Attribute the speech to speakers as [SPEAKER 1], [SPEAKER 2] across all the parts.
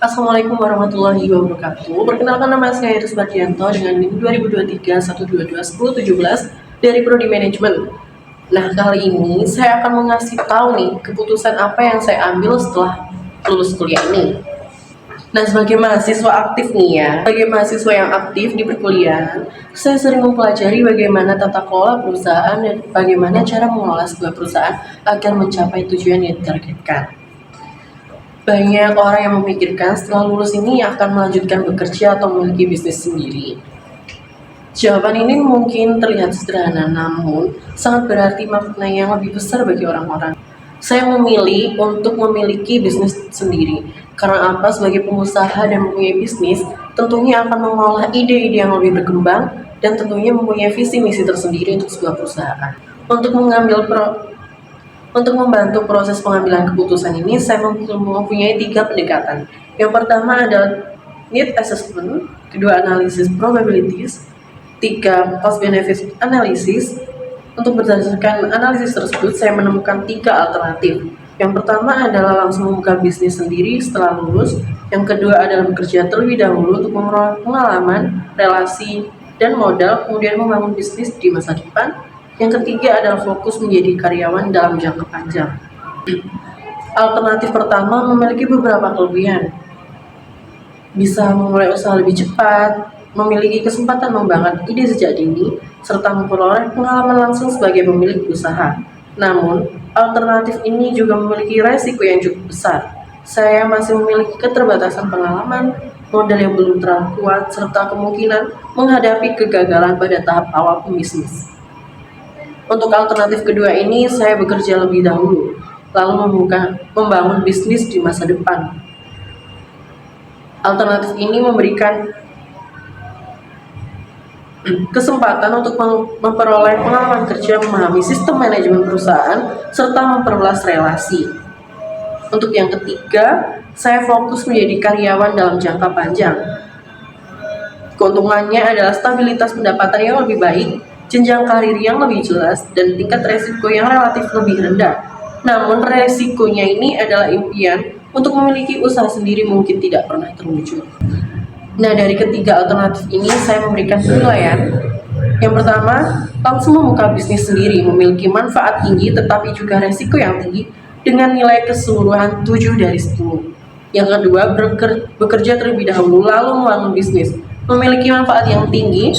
[SPEAKER 1] Assalamualaikum warahmatullahi wabarakatuh. Perkenalkan, nama saya Iris Bardianto dengan NIM 2023-122-1017 dari Prodi Manajemen. Nah, kali ini saya akan mengasih tahu nih keputusan apa yang saya ambil setelah lulus kuliah ini. Nah, sebagai mahasiswa aktif nih ya, sebagai mahasiswa yang aktif di perkuliahan, saya sering mempelajari bagaimana tata kelola perusahaan dan bagaimana cara mengelola sebuah perusahaan agar mencapai tujuan yang ditargetkan. Banyak orang yang memikirkan setelah lulus ini akan melanjutkan bekerja atau memiliki bisnis sendiri. Jawaban ini mungkin terlihat sederhana, namun sangat berarti makna yang lebih besar bagi orang-orang. Saya memilih untuk memiliki bisnis sendiri. Karena apa? Sebagai pengusaha dan mempunyai bisnis, tentunya akan mengolah ide-ide yang lebih berkembang dan tentunya mempunyai visi misi tersendiri untuk sebuah perusahaan. Untuk membantu proses pengambilan keputusan ini, saya mempunyai 3 pendekatan. Yang pertama adalah need assessment, kedua analisis probabilities, 3 cost benefit analysis. Untuk berdasarkan analisis tersebut, saya menemukan 3 alternatif. Yang pertama adalah langsung membuka bisnis sendiri setelah lulus. Yang kedua adalah bekerja terlebih dahulu untuk memperoleh pengalaman, relasi, dan modal, kemudian membangun bisnis di masa depan. Yang ketiga adalah fokus menjadi karyawan dalam jangka panjang. Alternatif pertama memiliki beberapa kelebihan. Bisa memulai usaha lebih cepat, memiliki kesempatan membangun ide sejak dini, serta memperoleh pengalaman langsung sebagai pemilik usaha. Namun, alternatif ini juga memiliki resiko yang cukup besar. Saya masih memiliki keterbatasan pengalaman, modal yang belum terlalu kuat, serta kemungkinan menghadapi kegagalan pada tahap awal pembisnis. Untuk alternatif kedua ini, saya bekerja lebih dahulu, lalu membangun bisnis di masa depan. Alternatif ini memberikan kesempatan untuk memperoleh pengalaman kerja, memahami sistem manajemen perusahaan, serta memperluas relasi. Untuk yang ketiga, saya fokus menjadi karyawan dalam jangka panjang. Keuntungannya adalah stabilitas pendapatan yang lebih baik, jenjang karir yang lebih jelas, dan tingkat resiko yang relatif lebih rendah. Namun resikonya ini adalah impian untuk memiliki usaha sendiri mungkin tidak pernah terwujud. Nah, dari ketiga alternatif ini saya memberikan penilaian. Yang pertama, langsung membuka bisnis sendiri memiliki manfaat tinggi tetapi juga resiko yang tinggi dengan nilai keseluruhan 7 dari 10. Yang kedua, bekerja terlebih dahulu lalu membangun bisnis memiliki manfaat yang tinggi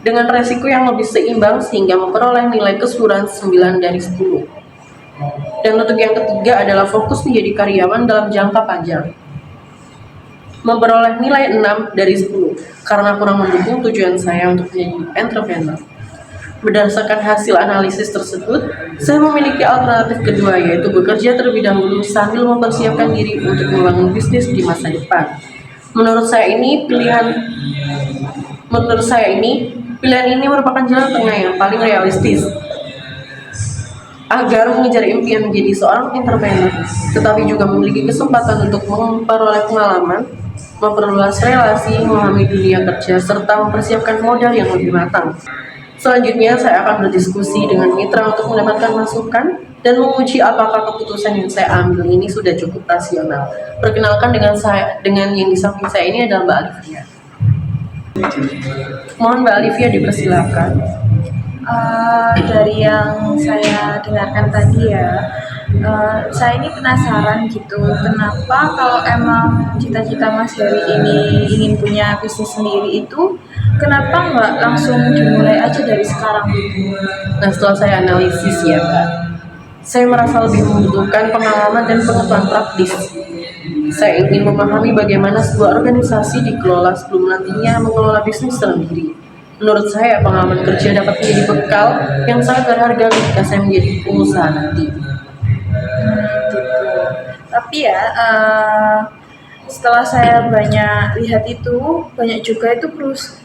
[SPEAKER 1] dengan resiko yang lebih seimbang sehingga memperoleh nilai keseluruhan 9 dari 10. Dan untuk yang ketiga adalah fokus menjadi karyawan dalam jangka panjang, memperoleh nilai 6 dari 10 karena kurang mendukung tujuan saya untuk menjadi entrepreneur. Berdasarkan hasil analisis tersebut, saya memiliki alternatif kedua, yaitu bekerja terlebih dahulu sambil mempersiapkan diri untuk membangun bisnis di masa depan. Menurut saya ini pilihan ini merupakan jalan tengah yang paling realistis agar mengejar impian menjadi seorang entrepreneur, tetapi juga memiliki kesempatan untuk memperoleh pengalaman, memperluas relasi, memahami dunia kerja, serta mempersiapkan modal yang lebih matang. Selanjutnya, saya akan berdiskusi dengan mitra untuk mendapatkan masukan dan menguji apakah keputusan yang saya ambil ini sudah cukup rasional. Perkenalkan, dengan yang di samping saya ini adalah Mbak Alivia. Mohon Mbak Alivia dipersilakan.
[SPEAKER 2] Dari yang saya dengarkan tadi ya, saya ini penasaran gitu, kenapa kalau emang cita-cita Mas Heri ini ingin punya bisnis sendiri itu, kenapa nggak langsung dimulai aja dari sekarang gitu?
[SPEAKER 1] Nah, setelah saya analisis ya Mbak, saya merasa lebih membutuhkan pengalaman dan pengetahuan praktis. Saya ingin memahami bagaimana sebuah organisasi dikelola sebelum nantinya mengelola bisnis sendiri. Menurut saya, pengalaman kerja dapat menjadi bekal yang sangat berharga ketika saya menjadi pengusaha nanti.
[SPEAKER 2] Gitu. Tapi ya, setelah saya banyak lihat itu, banyak juga itu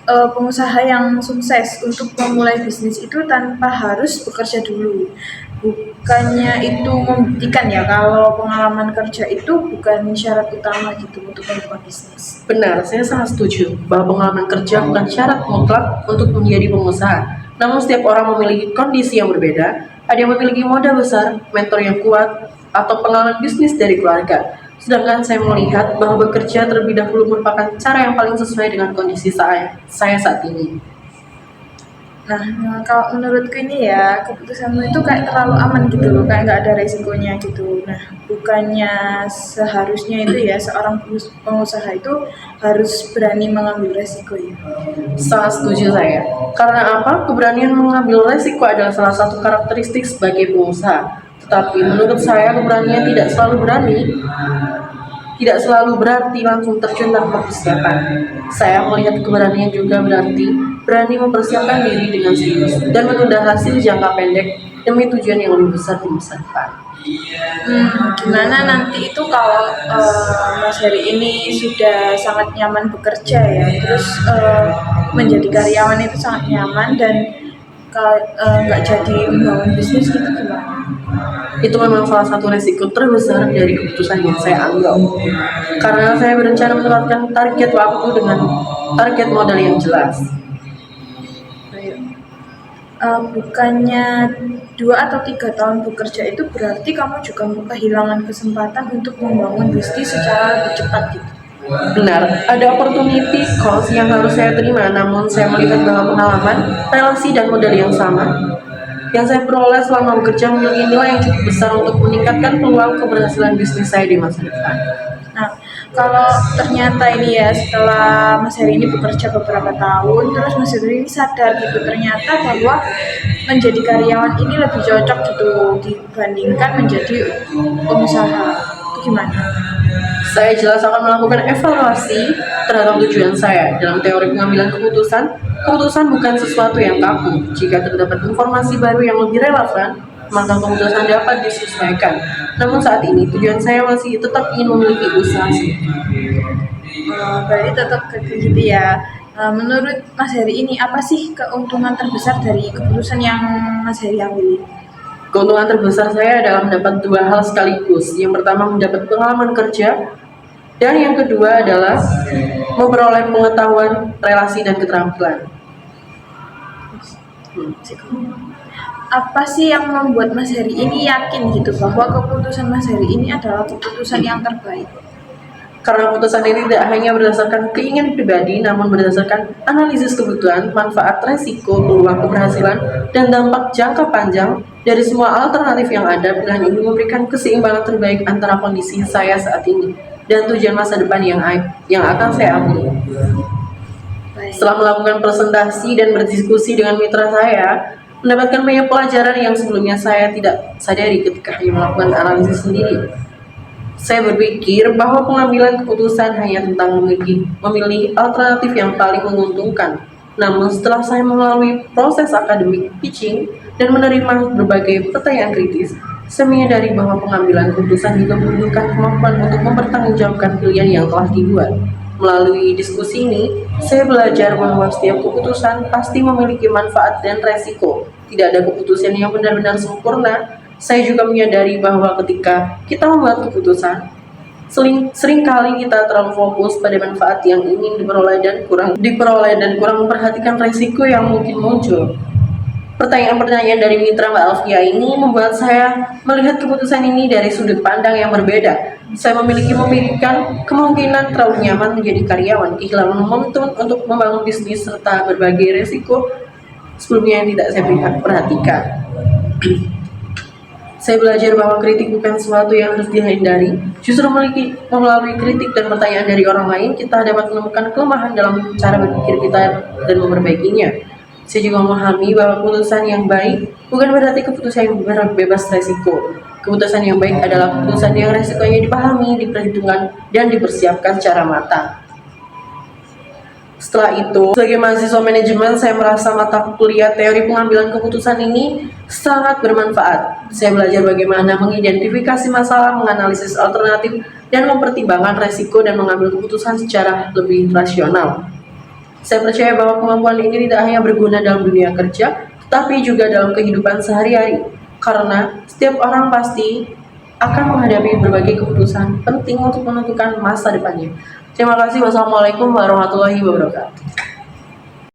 [SPEAKER 2] pengusaha yang sukses untuk memulai bisnis itu tanpa harus bekerja dulu. Bukannya itu membuktikan ya kalau pengalaman kerja itu bukan syarat utama gitu untuk membuka bisnis.
[SPEAKER 1] Benar, saya sangat setuju bahwa pengalaman kerja bukan syarat mutlak untuk menjadi pengusaha. Namun setiap orang memiliki kondisi yang berbeda. Ada yang memiliki modal besar, mentor yang kuat, atau pengalaman bisnis dari keluarga. Sedangkan saya melihat bahwa bekerja terlebih dahulu merupakan cara yang paling sesuai dengan kondisi saya saat ini.
[SPEAKER 2] Nah, kalau menurutku ini ya, keputusanmu itu kayak terlalu aman gitu loh, kayak nggak ada resikonya gitu. Nah, bukannya seharusnya itu ya seorang pengusaha itu harus berani mengambil resiko ya.
[SPEAKER 1] Sangat setuju saya. Karena apa? Keberanian mengambil resiko adalah salah satu karakteristik sebagai pengusaha. Tetapi menurut saya keberanian tidak selalu berarti langsung terjun tanpa persiapan. Saya melihat keberanian juga berarti berani mempersiapkan diri dengan serius dan menunda hasil jangka pendek demi tujuan yang lebih besar di masa depan.
[SPEAKER 2] Gimana nanti itu kalau Mas Heri ini sudah sangat nyaman bekerja ya, terus menjadi karyawan itu sangat nyaman dan nggak jadi membangun bisnis gitu gimana?
[SPEAKER 1] Itu memang salah satu resiko terbesar dari keputusan yang saya ambil. Karena saya berencana menetapkan target waktu dengan target modal yang jelas.
[SPEAKER 2] Bukannya 2 atau 3 tahun bekerja itu berarti kamu juga kehilangan kesempatan untuk membangun bisnis secara lebih cepat gitu.
[SPEAKER 1] Benar, ada opportunity cost yang harus saya terima, namun saya melihat bahwa pengalaman, relasi, dan modal yang sama yang saya peroleh selama bekerja memiliki nilai yang cukup besar untuk meningkatkan peluang keberhasilan bisnis saya di masa depan.
[SPEAKER 2] Nah, kalau ternyata ini ya setelah Mas Heri ini bekerja beberapa tahun, terus Mas Heri ini sadar gitu ternyata bahwa menjadi karyawan ini lebih cocok gitu dibandingkan menjadi pengusaha. Itu gimana?
[SPEAKER 1] Saya jelas akan melakukan evaluasi terhadap tujuan saya. Dalam teori pengambilan keputusan bukan sesuatu yang kaku. Jika terdapat informasi baru yang lebih relevan, maka keputusan dapat disesuaikan. Namun saat ini tujuan saya masih tetap ingin memiliki usaha sendiri.
[SPEAKER 2] Berarti tetap kayak gitu ya. Menurut Mas Heri ini apa sih keuntungan terbesar dari keputusan yang Mas Heri ambil?
[SPEAKER 1] Keuntungan terbesar saya adalah mendapat 2 hal sekaligus. Yang pertama mendapat pengalaman kerja, dan yang kedua adalah memperoleh pengetahuan, relasi, dan keterampilan.
[SPEAKER 2] Apa sih yang membuat Mas Heri ini yakin gitu bahwa keputusan Mas Heri ini adalah keputusan yang terbaik?
[SPEAKER 1] Karena keputusan ini tidak hanya berdasarkan keinginan pribadi, namun berdasarkan analisis kebutuhan, manfaat, resiko, peluang keberhasilan, dan dampak jangka panjang dari semua alternatif yang ada. Pilihan ini memberikan keseimbangan terbaik antara kondisi saya saat ini dan tujuan masa depan yang akan saya ambil. Setelah melakukan presentasi dan berdiskusi dengan mitra saya, mendapatkan banyak pelajaran yang sebelumnya saya tidak sadari ketika hanya melakukan analisis sendiri. Saya berpikir bahwa pengambilan keputusan hanya tentang memilih alternatif yang paling menguntungkan. Namun setelah saya melalui proses akademik pitching dan menerima berbagai pertanyaan kritis, saya menyadari bahwa pengambilan keputusan juga membutuhkan kemampuan untuk mempertanggungjawabkan pilihan yang telah dibuat. Melalui diskusi ini, saya belajar bahwa setiap keputusan pasti memiliki manfaat dan resiko. Tidak ada keputusan yang benar-benar sempurna. Saya juga menyadari bahwa ketika kita membuat keputusan, seringkali kita terlalu fokus pada manfaat yang ingin diperoleh dan kurang memperhatikan resiko yang mungkin muncul. Pertanyaan-pertanyaan dari mitra Mbak Alfia ini membuat saya melihat keputusan ini dari sudut pandang yang berbeda. Saya memikirkan kemungkinan terlalu nyaman menjadi karyawan, kehilangan momentum untuk membangun bisnis, serta berbagai resiko sebelumnya yang tidak saya perhatikan. Saya belajar bahwa kritik bukan sesuatu yang harus dihindari. Justru melalui kritik dan pertanyaan dari orang lain, kita dapat menemukan kelemahan dalam cara berpikir kita dan memperbaikinya. Saya juga memahami bahwa keputusan yang baik bukan berarti keputusan yang bebas resiko. Keputusan yang baik adalah keputusan yang resikonya dipahami, diperhitungkan, dan dipersiapkan secara matang. Setelah itu, sebagai mahasiswa manajemen, saya merasa mata kuliah teori pengambilan keputusan ini sangat bermanfaat. Saya belajar bagaimana mengidentifikasi masalah, menganalisis alternatif, dan mempertimbangkan resiko dan mengambil keputusan secara lebih rasional. Saya percaya bahwa kemampuan ini tidak hanya berguna dalam dunia kerja, tetapi juga dalam kehidupan sehari-hari. Karena setiap orang pasti akan menghadapi berbagai keputusan penting untuk menentukan masa depannya. Terima kasih. Wassalamualaikum warahmatullahi wabarakatuh.